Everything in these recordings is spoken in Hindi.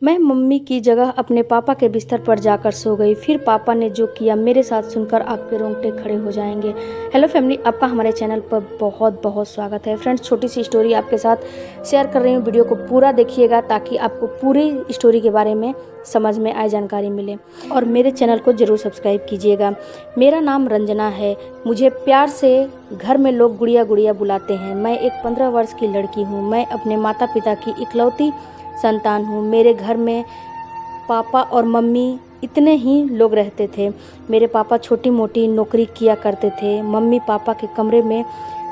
मैं मम्मी की जगह अपने पापा के बिस्तर पर जाकर सो गई। फिर पापा ने जो किया मेरे साथ सुनकर आपके रोंगटे खड़े हो जाएंगे। हेलो फैमिली, आपका हमारे चैनल पर बहुत बहुत स्वागत है। फ्रेंड्स, छोटी सी स्टोरी आपके साथ शेयर कर रही हूँ। वीडियो को पूरा देखिएगा ताकि आपको पूरी स्टोरी के बारे में समझ में आए, जानकारी मिले। और मेरे चैनल को ज़रूर सब्सक्राइब कीजिएगा। मेरा नाम रंजना है। मुझे प्यार से घर में लोग गुड़िया गुड़िया बुलाते हैं। मैं एक 15 वर्ष की लड़की हूँ। मैं अपने माता पिता की इकलौती संतान हूँ। मेरे घर में पापा और मम्मी इतने ही लोग रहते थे। मेरे पापा छोटी मोटी नौकरी किया करते थे। मम्मी पापा के कमरे में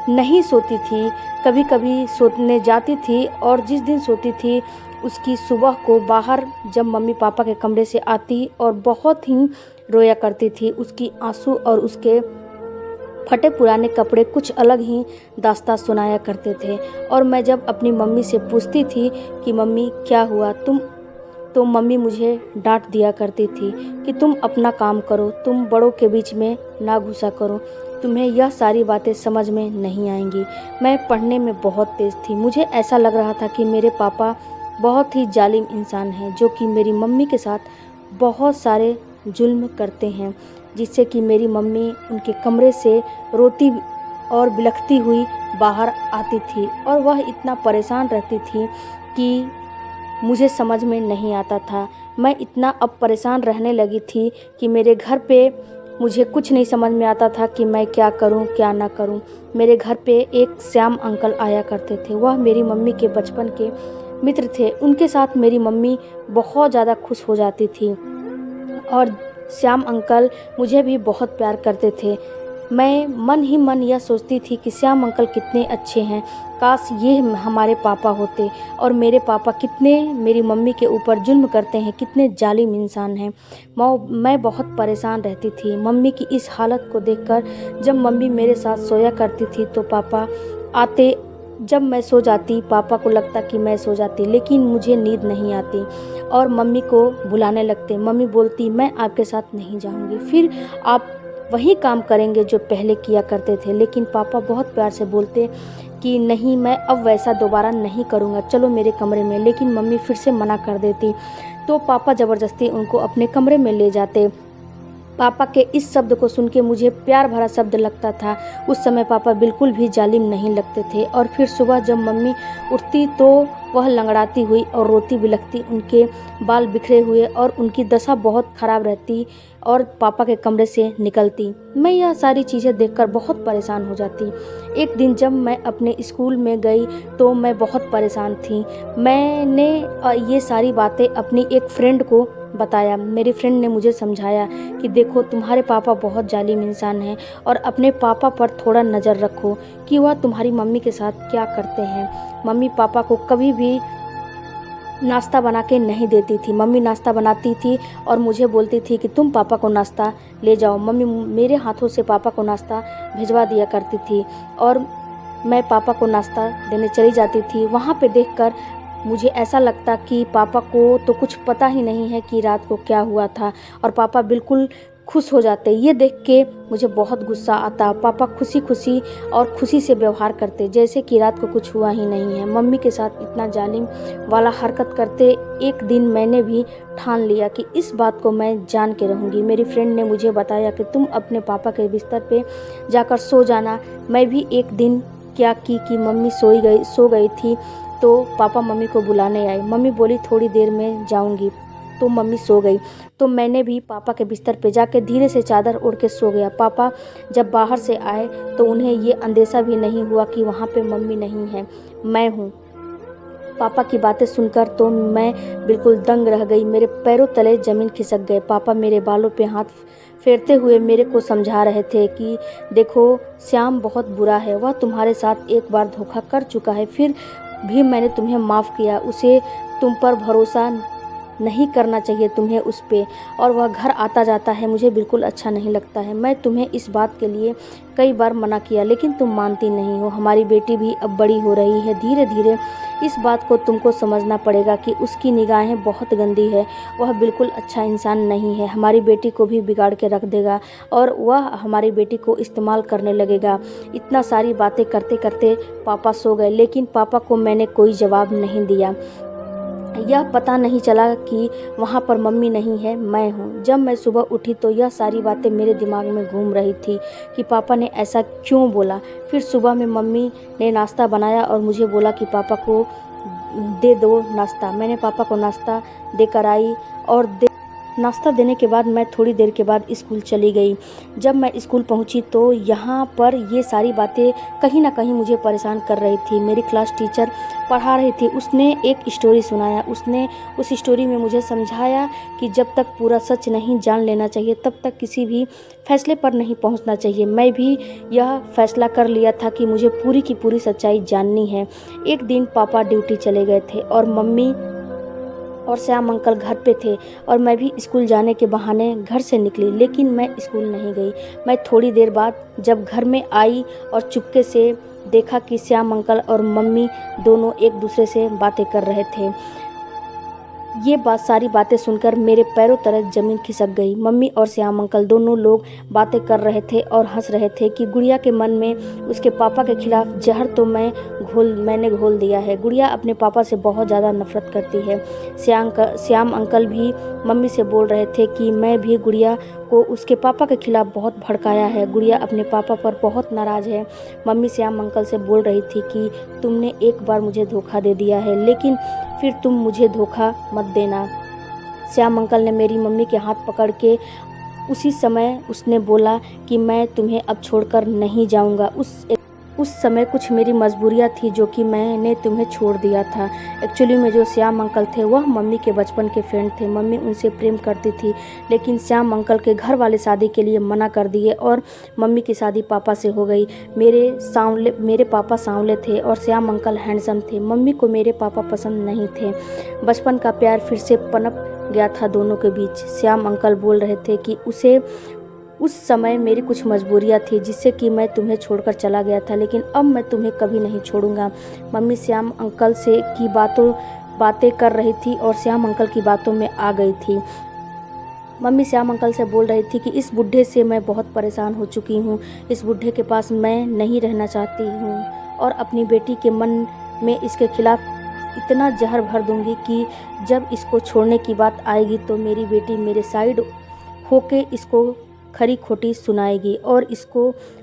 नहीं सोती थी, कभी कभी सोने जाती थी और जिस दिन सोती थी उसकी सुबह को बाहर जब मम्मी पापा के कमरे से आती और बहुत ही रोया करती थी। उसकी आंसू और उसके फटे पुराने कपड़े कुछ अलग ही दास्तां सुनाया करते थे। और मैं जब अपनी मम्मी से पूछती थी कि मम्मी क्या हुआ तो मम्मी मुझे डांट दिया करती थी कि तुम अपना काम करो, तुम बड़ों के बीच में ना घुसा करो, तुम्हें यह सारी बातें समझ में नहीं आएंगी। मैं पढ़ने में बहुत तेज़ थी। मुझे ऐसा लग रहा था कि मेरे पापा बहुत ही जालिम इंसान हैं, जो कि मेरी मम्मी के साथ बहुत सारे जुल्म करते हैं, जिससे कि मेरी मम्मी उनके कमरे से रोती और बिलखती हुई बाहर आती थी। और वह इतना परेशान रहती थी कि मुझे समझ में नहीं आता था। मैं इतना अब परेशान रहने लगी थी कि मेरे घर पे मुझे कुछ नहीं समझ में आता था कि मैं क्या करूं क्या ना करूं। मेरे घर पे एक श्याम अंकल आया करते थे। वह मेरी मम्मी के बचपन के मित्र थे। उनके साथ मेरी मम्मी बहुत ज़्यादा खुश हो जाती थी और श्याम अंकल मुझे भी बहुत प्यार करते थे। मैं मन ही मन यह सोचती थी कि श्याम अंकल कितने अच्छे हैं, काश ये हमारे पापा होते। और मेरे पापा कितने मेरी मम्मी के ऊपर जुल्म करते हैं, कितने जालिम इंसान हैं। मैं बहुत परेशान रहती थी मम्मी की इस हालत को देखकर। जब मम्मी मेरे साथ सोया करती थी तो पापा आते, जब मैं सो जाती पापा को लगता कि मैं सो जाती, लेकिन मुझे नींद नहीं आती और मम्मी को बुलाने लगते। मम्मी बोलती मैं आपके साथ नहीं जाऊंगी, फिर आप वही काम करेंगे जो पहले किया करते थे। लेकिन पापा बहुत प्यार से बोलते कि नहीं, मैं अब वैसा दोबारा नहीं करूँगा, चलो मेरे कमरे में। लेकिन मम्मी फिर से मना कर देती तो पापा ज़बरदस्ती उनको अपने कमरे में ले जाते। पापा के इस शब्द को सुन के मुझे प्यार भरा शब्द लगता था। उस समय पापा बिल्कुल भी जालिम नहीं लगते थे। और फिर सुबह जब मम्मी उठती तो वह लंगड़ाती हुई और रोती बिलखती, उनके बाल बिखरे हुए और उनकी दशा बहुत ख़राब रहती और पापा के कमरे से निकलती। मैं यह सारी चीज़ें देखकर बहुत परेशान हो जाती। एक दिन जब मैं अपने स्कूल में गई तो मैं बहुत परेशान थी। मैंने ये सारी बातें अपनी एक फ्रेंड को बताया। मेरी फ्रेंड ने मुझे समझाया कि देखो, तुम्हारे पापा बहुत जालिम इंसान हैं और अपने पापा पर थोड़ा नज़र रखो कि वह तुम्हारी मम्मी के साथ क्या करते हैं। मम्मी पापा को कभी भी नाश्ता बना के नहीं देती थी। मम्मी नाश्ता बनाती थी और मुझे बोलती थी कि तुम पापा को नाश्ता ले जाओ। मम्मी मेरे हाथों से पापा को नाश्ता भिजवा दिया करती थी और मैं पापा को नाश्ता देने चली जाती थी। वहाँ पे देखकर मुझे ऐसा लगता कि पापा को तो कुछ पता ही नहीं है कि रात को क्या हुआ था, और पापा बिल्कुल खुश हो जाते। ये देख के मुझे बहुत गुस्सा आता। पापा खुशी खुशी और खुशी से व्यवहार करते जैसे कि रात को कुछ हुआ ही नहीं है। मम्मी के साथ इतना जालिम वाला हरकत करते। एक दिन मैंने भी ठान लिया कि इस बात को मैं जान के रहूँगी। मेरी फ्रेंड ने मुझे बताया कि तुम अपने पापा के बिस्तर पे जाकर सो जाना। मैं भी एक दिन क्या की कि मम्मी सो गई थी तो पापा मम्मी को बुलाने आए। मम्मी बोली थोड़ी देर में जाऊंगी, तो मम्मी सो गई। तो मैंने भी पापा के बिस्तर पे जाके धीरे से चादर ओढ़ के सो गया। पापा जब बाहर से आए तो उन्हें ये अंदेशा भी नहीं हुआ कि वहाँ पे मम्मी नहीं है, मैं हूँ। पापा की बातें सुनकर तो मैं बिल्कुल दंग रह गई। मेरे पैरों तले ज़मीन खिसक गए। पापा मेरे बालों पे हाथ फेरते हुए मेरे को समझा रहे थे कि देखो, श्याम बहुत बुरा है, वह तुम्हारे साथ एक बार धोखा कर चुका है, फिर भी मैंने तुम्हें माफ़ किया। उसे तुम पर भरोसा नहीं करना चाहिए तुम्हें उस पे, और वह घर आता जाता है, मुझे बिल्कुल अच्छा नहीं लगता है। मैं तुम्हें इस बात के लिए कई बार मना किया लेकिन तुम मानती नहीं हो। हमारी बेटी भी अब बड़ी हो रही है, धीरे धीरे इस बात को तुमको समझना पड़ेगा कि उसकी निगाहें बहुत गंदी है, वह बिल्कुल अच्छा इंसान नहीं है। हमारी बेटी को भी बिगाड़ के रख देगा और वह हमारी बेटी को इस्तेमाल करने लगेगा। इतना सारी बातें करते करते पापा सो गए, लेकिन पापा को मैंने कोई जवाब नहीं दिया। यह पता नहीं चला कि वहाँ पर मम्मी नहीं है, मैं हूँ। जब मैं सुबह उठी तो यह सारी बातें मेरे दिमाग में घूम रही थी कि पापा ने ऐसा क्यों बोला। फिर सुबह में मम्मी ने नाश्ता बनाया और मुझे बोला कि पापा को दे दो नाश्ता। मैंने पापा को नाश्ता देकर आई और नाश्ता देने के बाद मैं थोड़ी देर के बाद स्कूल चली गई। जब मैं स्कूल पहुंची तो यहाँ पर ये सारी बातें कहीं ना कहीं मुझे परेशान कर रही थी। मेरी क्लास टीचर पढ़ा रही थी, उसने एक स्टोरी सुनाया। उसने उस स्टोरी में मुझे समझाया कि जब तक पूरा सच नहीं जान लेना चाहिए तब तक किसी भी फैसले पर नहीं पहुंचना चाहिए। मैं भी यह फैसला कर लिया था कि मुझे पूरी की पूरी सच्चाई जाननी है। एक दिन पापा ड्यूटी चले गए थे और मम्मी और श्याम अंकल घर पे थे और मैं भी स्कूल जाने के बहाने घर से निकली, लेकिन मैं स्कूल नहीं गई। मैं थोड़ी देर बाद जब घर में आई और चुपके से देखा कि श्याम अंकल और मम्मी दोनों एक दूसरे से बातें कर रहे थे। ये सारी बातें सुनकर मेरे पैरों तले ज़मीन खिसक गई। मम्मी और श्याम अंकल दोनों लोग बातें कर रहे थे और हंस रहे थे कि गुड़िया के मन में उसके पापा के खिलाफ जहर तो मैंने घोल दिया है। गुड़िया अपने पापा से बहुत ज़्यादा नफरत करती है। श्याम अंकल भी मम्मी से बोल रहे थे कि मैं भी गुड़िया को उसके पापा के खिलाफ बहुत भड़काया है। गुड़िया अपने पापा पर बहुत नाराज़ है। मम्मी श्याम अंकल से बोल रही थी कि तुमने एक बार मुझे धोखा दे दिया है, लेकिन फिर तुम मुझे धोखा मत देना। श्याम अंकल ने मेरी मम्मी के हाथ पकड़ के उसी समय उसने बोला कि मैं तुम्हें अब छोड़कर नहीं जाऊंगा। उस समय कुछ मेरी मजबूरियाँ थी जो कि मैंने तुम्हें छोड़ दिया था। एक्चुअली में जो श्याम अंकल थे वह मम्मी के बचपन के फ्रेंड थे। मम्मी उनसे प्रेम करती थी, लेकिन श्याम अंकल के घर वाले शादी के लिए मना कर दिए और मम्मी की शादी पापा से हो गई। मेरे पापा सांवले थे और श्याम अंकल हैंडसम थे। मम्मी को मेरे पापा पसंद नहीं थे। बचपन का प्यार फिर से पनप गया था दोनों के बीच। श्याम अंकल बोल रहे थे कि उस समय मेरी कुछ मजबूरियाँ थी जिससे कि मैं तुम्हें छोड़कर चला गया था, लेकिन अब मैं तुम्हें कभी नहीं छोड़ूंगा। मम्मी श्याम अंकल से की बातें कर रही थी और श्याम अंकल की बातों में आ गई थी। मम्मी श्याम अंकल से बोल रही थी कि इस बुढ़े से मैं बहुत परेशान हो चुकी हूँ। इस बुढ़े के पास मैं नहीं रहना चाहती हूँ और अपनी बेटी के मन में इसके खिलाफ इतना जहर भर दूंगी कि जब इसको छोड़ने की बात आएगी तो मेरी बेटी मेरे साइड होके इसको खरी खोटी सुनाएगी और इसको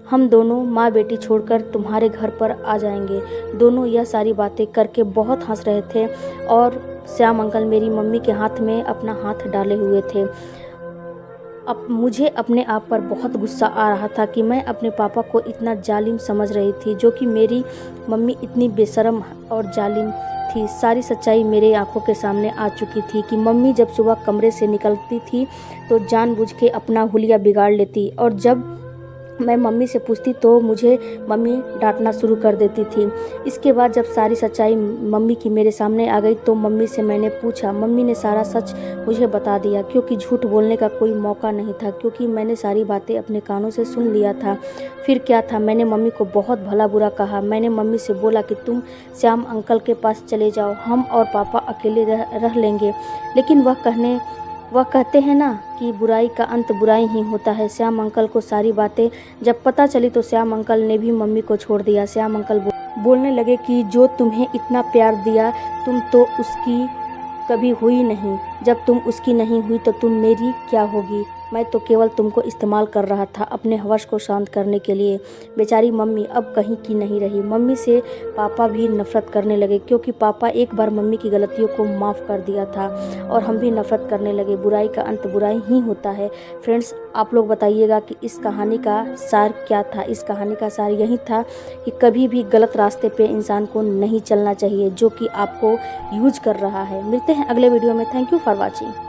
हम दोनों माँ बेटी छोड़कर तुम्हारे घर पर आ जाएंगे। दोनों यह सारी बातें करके बहुत हंस रहे थे और श्याम अंकल मेरी मम्मी के हाथ में अपना हाथ डाले हुए थे। अब मुझे अपने आप पर बहुत गुस्सा आ रहा था कि मैं अपने पापा को इतना जालिम समझ रही थी, जो कि मेरी मम्मी इतनी बेशर्म और जालिम थी। सारी सच्चाई मेरे आंखों के सामने आ चुकी थी कि मम्मी जब सुबह कमरे से निकलती थी तो जानबूझ के अपना हुलिया बिगाड़ लेती और जब मैं मम्मी से पूछती तो मुझे मम्मी डांटना शुरू कर देती थी। इसके बाद जब सारी सच्चाई मम्मी की मेरे सामने आ गई तो मम्मी से मैंने पूछा। मम्मी ने सारा सच मुझे बता दिया, क्योंकि झूठ बोलने का कोई मौका नहीं था, क्योंकि मैंने सारी बातें अपने कानों से सुन लिया था। फिर क्या था, मैंने मम्मी को बहुत भला बुरा कहा। मैंने मम्मी से बोला कि तुम श्याम अंकल के पास चले जाओ, हम और पापा अकेले रह लेंगे। लेकिन वह कहते हैं ना कि बुराई का अंत बुराई ही होता है। श्याम अंकल को सारी बातें जब पता चली तो श्याम अंकल ने भी मम्मी को छोड़ दिया। श्याम अंकल बोलने लगे कि जो तुम्हें इतना प्यार दिया तुम तो उसकी कभी हुई नहीं। जब तुम उसकी नहीं हुई तो तुम मेरी क्या होगी। मैं तो केवल तुमको इस्तेमाल कर रहा था अपने हवस को शांत करने के लिए। बेचारी मम्मी अब कहीं की नहीं रही। मम्मी से पापा भी नफरत करने लगे, क्योंकि पापा एक बार मम्मी की गलतियों को माफ़ कर दिया था और हम भी नफरत करने लगे। बुराई का अंत बुराई ही होता है। फ्रेंड्स, आप लोग बताइएगा कि इस कहानी का सार क्या था। इस कहानी का सार यही था कि कभी भी गलत रास्ते पे इंसान को नहीं चलना चाहिए जो कि आपको यूज कर रहा है। मिलते हैं अगले वीडियो में। Thank you for watching.